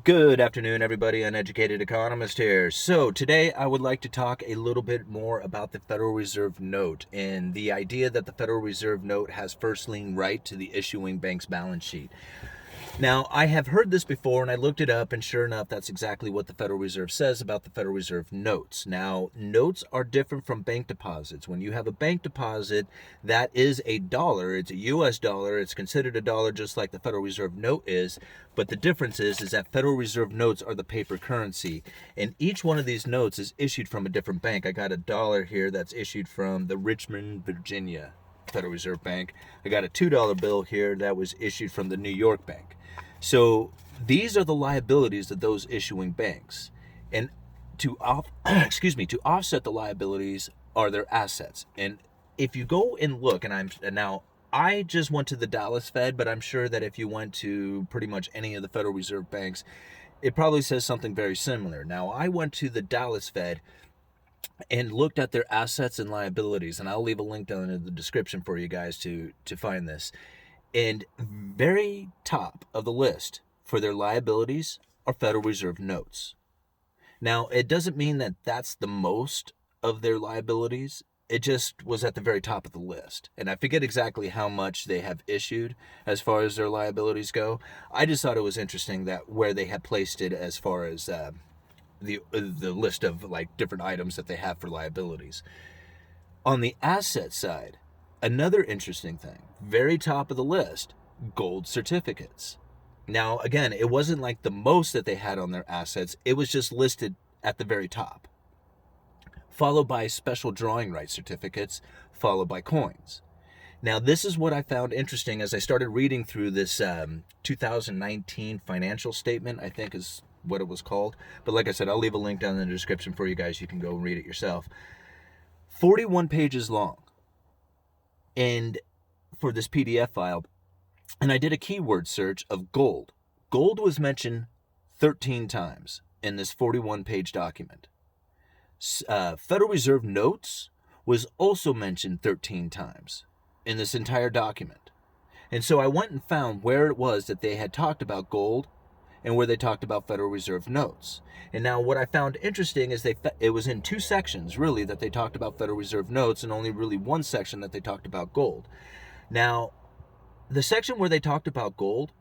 Good afternoon, everybody. Uneducated Economist here. So, today I would like to talk a little bit more about the Federal Reserve note and the idea that the Federal Reserve note has first lien right to the issuing bank's balance sheet. Now, I have heard this before and I looked it up, and sure enough, that's exactly what the Federal Reserve says about the Federal Reserve notes. Now, notes are different from bank deposits. When you have a bank deposit, that is a dollar, it's a US dollar, it's considered a dollar just like the Federal Reserve note is, but the difference is that Federal Reserve notes are the paper currency, and each one of these notes is issued from a different bank. I got a dollar here that's issued from the Richmond, Virginia Federal Reserve Bank. I got a $2 bill here that was issued from the New York Bank. So these are the liabilities of those issuing banks, and to offset the liabilities are their assets. And if you go and look, I just went to the Dallas Fed, but I'm sure that if you went to pretty much any of the Federal Reserve banks, it probably says something very similar. Now, I went to the Dallas Fed and looked at their assets and liabilities, and I'll leave a link down in the description for you guys to find this. And very top of the list for their liabilities are Federal Reserve notes. Now, it doesn't mean that that's the most of their liabilities. It just was at the very top of the list. And I forget exactly how much they have issued as far as their liabilities go. I just thought it was interesting that where they had placed it as far as the list of like different items that they have for liabilities. On the asset side, another interesting thing, very top of the list, gold certificates. Now, again, it wasn't like the most that they had on their assets, it was just listed at the very top, followed by special drawing rights certificates, followed by coins. Now, this is what I found interesting as I started reading through this 2019 financial statement, I think is what it was called. But like I said, I'll leave a link down in the description for you guys. You can go read it yourself. 41 pages long. And for this PDF file, and I did a keyword search of gold. Gold was mentioned 13 times in this 41-page document. Federal Reserve notes was also mentioned 13 times in this entire document. And so I went and found where it was that they had talked about gold and where they talked about Federal Reserve notes. And now what I found interesting is it was in two sections, really, that they talked about Federal Reserve notes, and only really one section that they talked about gold. Now, the section where they talked about gold,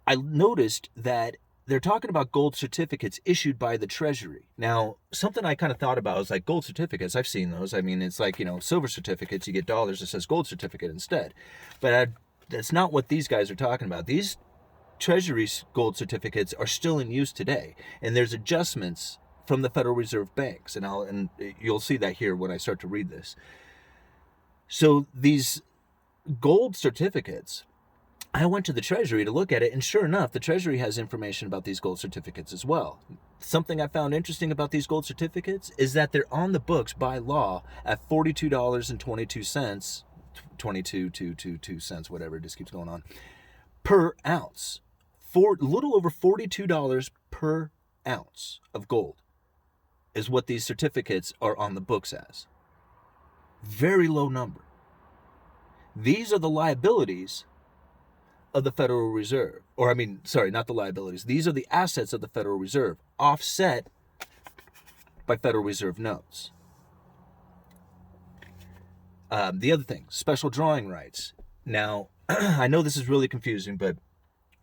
I noticed that they're talking about gold certificates issued by the Treasury. Now, something I kind of thought about was like gold certificates. I've seen those. I mean, it's like, silver certificates, you get dollars, it says gold certificate instead. But that's not what these guys are talking about. These Treasury gold certificates are still in use today, and there's adjustments from the Federal Reserve banks, and you'll see that here when I start to read this. So these gold certificates, I went to the Treasury to look at it, and sure enough, the Treasury has information about these gold certificates as well. Something I found interesting about these gold certificates is that they're on the books by law at $42.22, 22 cents, whatever, it just keeps going on, per ounce. For a little over $42 per ounce of gold is what these certificates are on the books as. Very low number. These are the liabilities of the Federal Reserve. Not the liabilities. These are the assets of the Federal Reserve, offset by Federal Reserve notes. The other thing, special drawing rights. Now, I know this is really confusing, but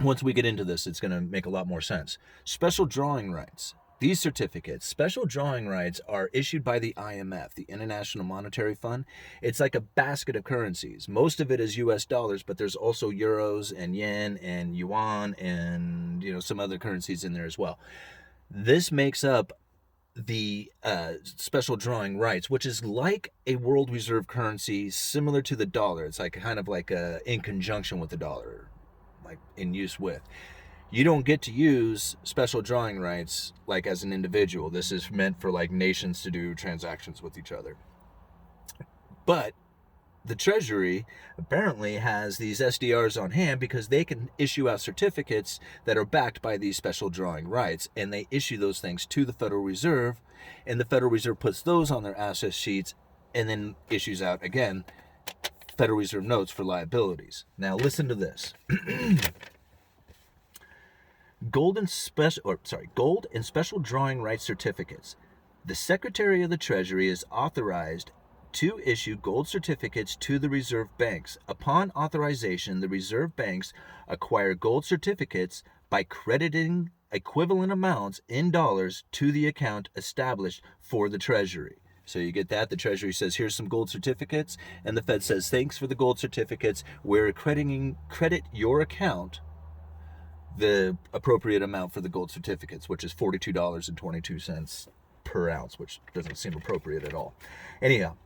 once we get into this, it's going to make a lot more sense. Special drawing rights. These certificates, special drawing rights, are issued by the IMF, the International Monetary Fund. It's like a basket of currencies. Most of it is US dollars, but there's also euros and yen and yuan and some other currencies in there as well. This makes up the special drawing rights, which is like a world reserve currency similar to the dollar. It's like kind of like in conjunction with the dollar, like in use with. You don't get to use special drawing rights like as an individual. This is meant for like nations to do transactions with each other. But the Treasury apparently has these SDRs on hand because they can issue out certificates that are backed by these special drawing rights, and they issue those things to the Federal Reserve, and the Federal Reserve puts those on their asset sheets and then issues out, again, Federal Reserve notes for liabilities. Now listen to this. Gold and special drawing rights certificates. The Secretary of the Treasury is authorized to issue gold certificates to the reserve banks. Upon authorization, the reserve banks acquire gold certificates by crediting equivalent amounts in dollars to the account established for the Treasury. So you get that. The Treasury says, here's some gold certificates, and the Fed says, thanks for the gold certificates. We're credit your account the appropriate amount for the gold certificates, which is $42.22 per ounce, which doesn't seem appropriate at all. Anyhow,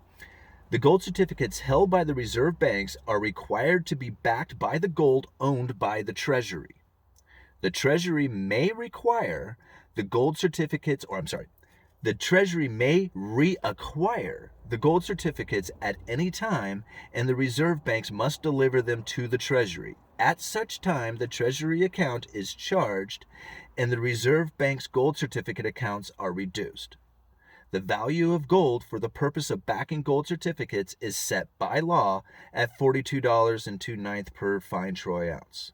the gold certificates held by the reserve banks are required to be backed by the gold owned by the Treasury. The Treasury may require the gold certificates, the Treasury may reacquire the gold certificates at any time, and the reserve banks must deliver them to the Treasury. At such time, the Treasury account is charged, and the reserve bank's gold certificate accounts are reduced. The value of gold for the purpose of backing gold certificates is set by law at $42.02 per fine troy ounce.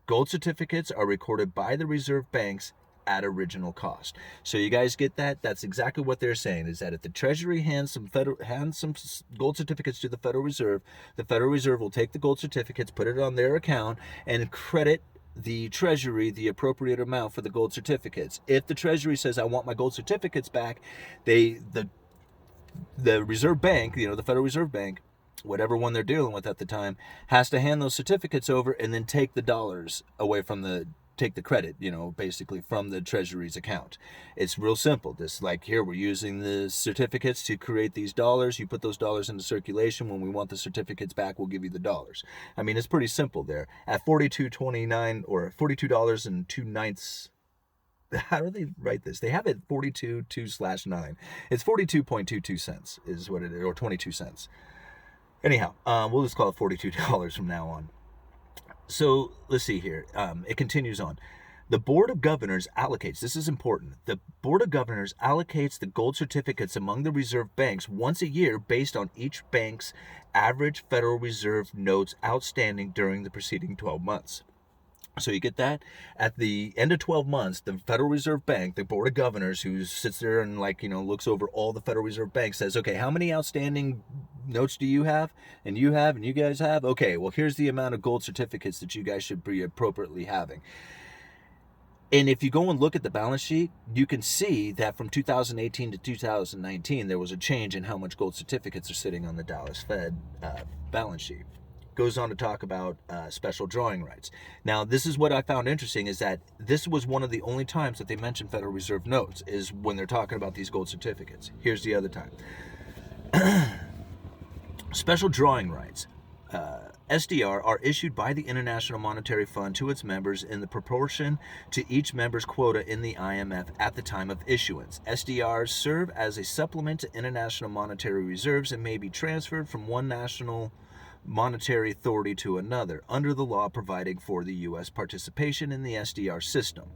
Gold certificates are recorded by the reserve banks at original cost. So you guys get that? That's exactly what they're saying, is that if the Treasury hands some gold certificates to the Federal Reserve will take the gold certificates, put it on their account, and credit the Treasury the appropriate amount for the gold certificates. If the Treasury says, I want my gold certificates back, the Reserve Bank, the Federal Reserve Bank, whatever one they're dealing with at the time, has to hand those certificates over and then take the dollars away from take the credit, basically from the Treasury's account. It's real simple. Just like here, we're using the certificates to create these dollars. You put those dollars into circulation. When we want the certificates back, we'll give you the dollars. I mean, it's pretty simple there. At $42.29 or $42.02. How do they write this? They have it 42.2/9. It's 42.22 cents is what it is, or 22 cents. Anyhow, we'll just call it $42 from now on. So let's see here. It continues on. The Board of Governors allocates, this is important, the Board of Governors allocates the gold certificates among the reserve banks once a year based on each bank's average Federal Reserve notes outstanding during the preceding 12 months. So you get that? At the end of 12 months, the Federal Reserve Bank, the Board of Governors, who sits there and looks over all the Federal Reserve banks, says, okay, how many outstanding notes do you have? And you have, and you guys have? Okay, well, here's the amount of gold certificates that you guys should be appropriately having. And if you go and look at the balance sheet, you can see that from 2018 to 2019, there was a change in how much gold certificates are sitting on the Dallas Fed balance sheet. Goes on to talk about special drawing rights. Now, this is what I found interesting, is that this was one of the only times that they mentioned Federal Reserve notes, is when they're talking about these gold certificates. Here's the other time. Special drawing rights. SDR are issued by the International Monetary Fund to its members in the proportion to each member's quota in the IMF at the time of issuance. SDRs serve as a supplement to international monetary reserves and may be transferred from one national monetary authority to another under the law providing for the U.S. participation in the SDR system.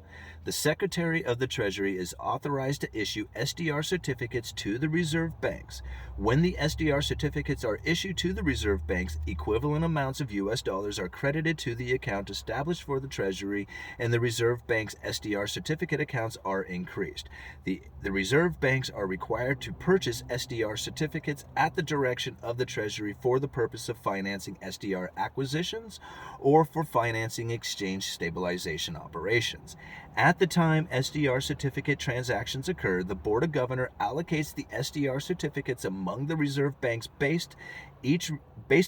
The Secretary of the Treasury is authorized to issue SDR certificates to the reserve banks. When the SDR certificates are issued to the reserve banks, equivalent amounts of U.S. dollars are credited to the account established for the Treasury, and the reserve bank's SDR certificate accounts are increased. The reserve banks are required to purchase SDR certificates at the direction of the Treasury for the purpose of financing SDR acquisitions or for financing exchange stabilization operations. At the time SDR certificate transactions occur, the Board of Governors allocates the SDR certificates among the reserve banks based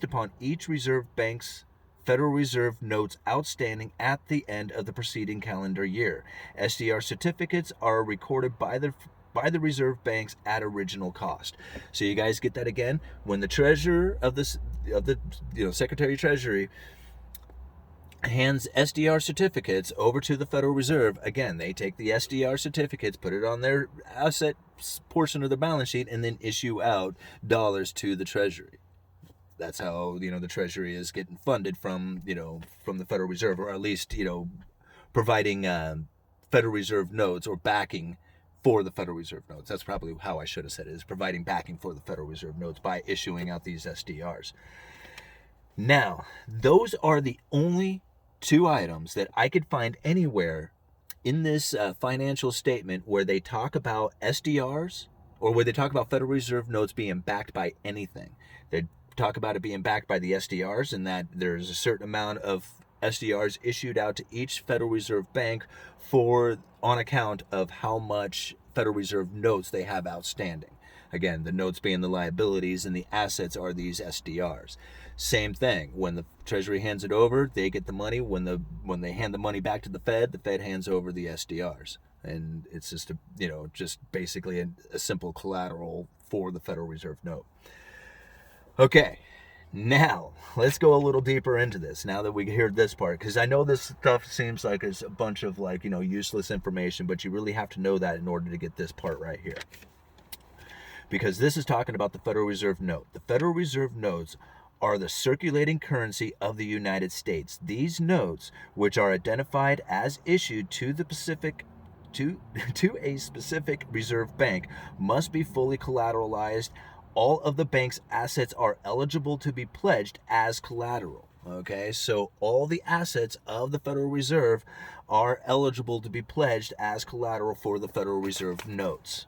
upon each reserve bank's Federal Reserve notes outstanding at the end of the preceding calendar year. SDR certificates are recorded by the reserve banks at original cost. So you guys get that again? When the treasurer of the Secretary of Treasury hands SDR certificates over to the Federal Reserve, again, they take the SDR certificates, put it on their asset portion of the balance sheet, and then issue out dollars to the Treasury. That's how, the Treasury is getting funded from the Federal Reserve, or at least, providing Federal Reserve notes or backing for the Federal Reserve notes. That's probably how I should have said it, is providing backing for the Federal Reserve notes by issuing out these SDRs. Now, those are the only two items that I could find anywhere in this financial statement where they talk about SDRs or where they talk about Federal Reserve notes being backed by anything. They talk about it being backed by the SDRs and that there's a certain amount of SDRs issued out to each Federal Reserve bank on account of how much Federal Reserve notes they have outstanding. Again, the notes being the liabilities and the assets are these SDRs. Same thing. When the Treasury hands it over, they get the money. When they hand the money back to the Fed hands over the SDRs. And it's just just basically a simple collateral for the Federal Reserve note. Okay. Now, let's go a little deeper into this now that we heard this part, because I know this stuff seems like it's a bunch of useless information, but you really have to know that in order to get this part right here. Because this is talking about the Federal Reserve note. The Federal Reserve notes are the circulating currency of the United States. These notes, which are identified as issued to a specific reserve bank, must be fully collateralized. All of the bank's assets are eligible to be pledged as collateral. Okay, so all the assets of the Federal Reserve are eligible to be pledged as collateral for the Federal Reserve notes.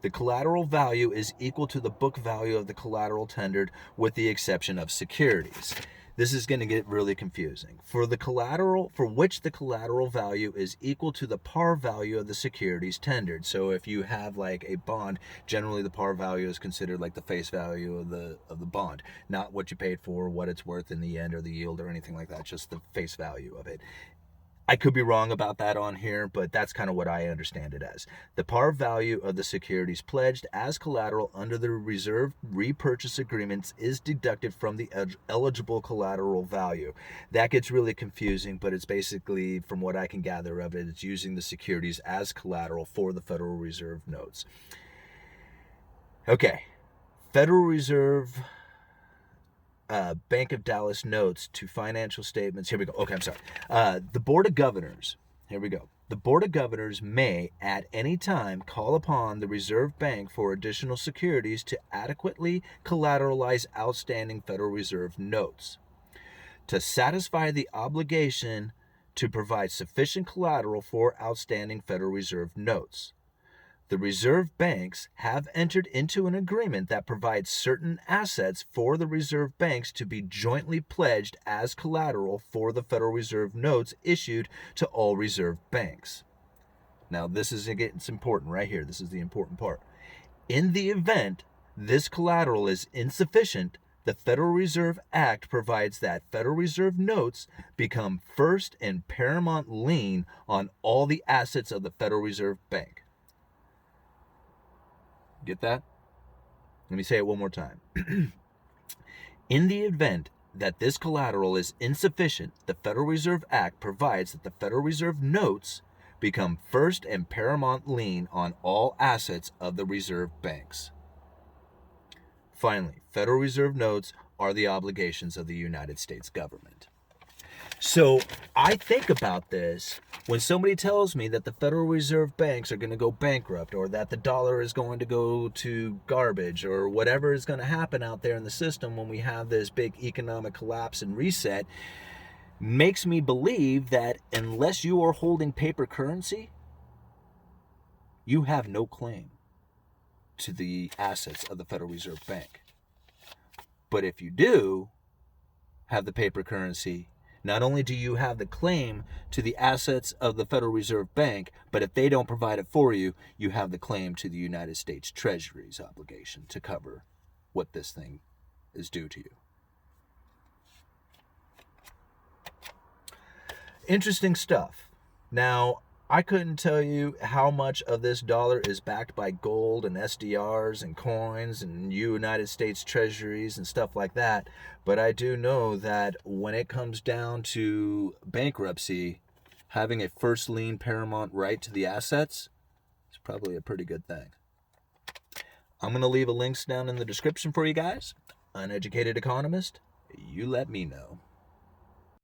The collateral value is equal to the book value of the collateral tendered, with the exception of securities. This is going to get really confusing. For which the collateral value is equal to the par value of the securities tendered. So if you have like a bond, generally the par value is considered like the face value of the bond, not what you paid for, what it's worth in the end, or the yield or anything like that, just the face value of it. I could be wrong about that on here, but that's kind of what I understand it as. The par value of the securities pledged as collateral under the reserve repurchase agreements is deducted from the eligible collateral value. That gets really confusing, but it's basically, from what I can gather of it, it's using the securities as collateral for the Federal Reserve notes. Okay, Federal Reserve Bank of Dallas notes to financial statements. Here we go. Okay, I'm sorry. The Board of Governors. Here we go. The Board of Governors may at any time call upon the Reserve Bank for additional securities to adequately collateralize outstanding Federal Reserve notes. To satisfy the obligation to provide sufficient collateral for outstanding Federal Reserve notes. The reserve banks have entered into an agreement that provides certain assets for the reserve banks to be jointly pledged as collateral for the Federal Reserve notes issued to all reserve banks. Now, it's important right here. This is the important part. In the event this collateral is insufficient, the Federal Reserve Act provides that Federal Reserve notes become first and paramount lien on all the assets of the Federal Reserve Bank. Get that? Let me say it one more time. In the event that this collateral is insufficient, the Federal Reserve Act provides that the Federal Reserve notes become first and paramount lien on all assets of the reserve banks. Finally, Federal Reserve notes are the obligations of the United States government. So I think about this when somebody tells me that the Federal Reserve banks are going to go bankrupt, or that the dollar is going to go to garbage, or whatever is going to happen out there in the system when we have this big economic collapse and reset, makes me believe that unless you are holding paper currency, you have no claim to the assets of the Federal Reserve Bank. But if you do have the paper currency, not only do you have the claim to the assets of the Federal Reserve Bank, but if they don't provide it for you, you have the claim to the United States Treasury's obligation to cover what this thing is due to you. Interesting stuff. Now, I couldn't tell you how much of this dollar is backed by gold and SDRs and coins and United States treasuries and stuff like that, but I do know that when it comes down to bankruptcy, having a first lien paramount right to the assets is probably a pretty good thing. I'm going to leave a links down in the description for you guys. Uneducated Economist, you let me know.